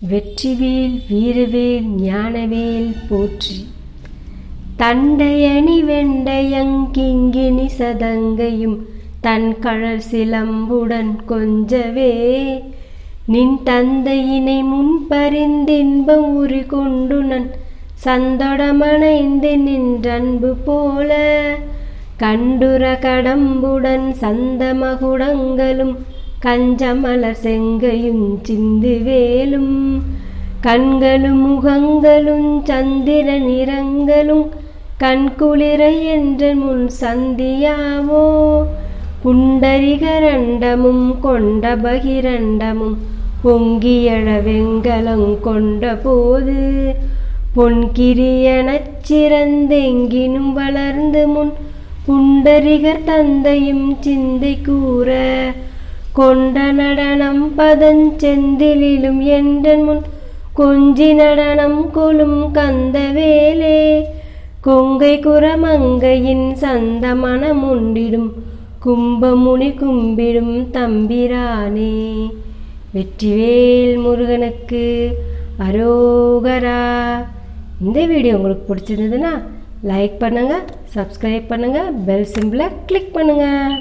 வெற்றிவேல் வீரவேல் ஞானவேல் போற்றி. தண்டையணி வெண்டையங்கிங்கினி சதங்கையும் தன் கழல் சிலம்புடன் கொஞ்சவே நின் தந்தையினை முன்பறிந்தின்பம் உரி கொண்டுனன் சந்தொடமணைந்து நின்றன்பு போல கண்டுர கடம்புடன் சந்தமகுடங்களும் கஞ்சமலர் செங்கையும் சிந்துவேலும் கண்களும் முகங்களும் சந்திர நிறங்களும் கண்குளிர என்ற முன் சந்தியாவோ புண்டரிகரண்டமும் கொண்ட பகிரண்டமும் பொங்கியழ வெங்கலம் கொண்ட போது பொன்கிரியனச் சிறந்தெங்கினும் வளர்ந்து முன் புண்டரிகர் தந்தையும் சிந்தை கூற கொண்ட நடனம் பதஞ்செந்திலும் என்றன் முன் கொஞ்சி நடனம் கொளும் கந்தவேலே கொங்கை குரமங்கையின் சந்த மனமுண்டிடும் கும்பமுனி கும்பிடும் தம்பிரானே. வெற்றிவேல் முருகனுக்கு அரோகரா. இந்த வீடியோ உங்களுக்கு பிடிச்சிருந்ததுன்னா லைக் பண்ணுங்கள், சப்ஸ்கிரைப் பண்ணுங்கள், பெல் சிம்பிளை கிளிக் பண்ணுங்கள்.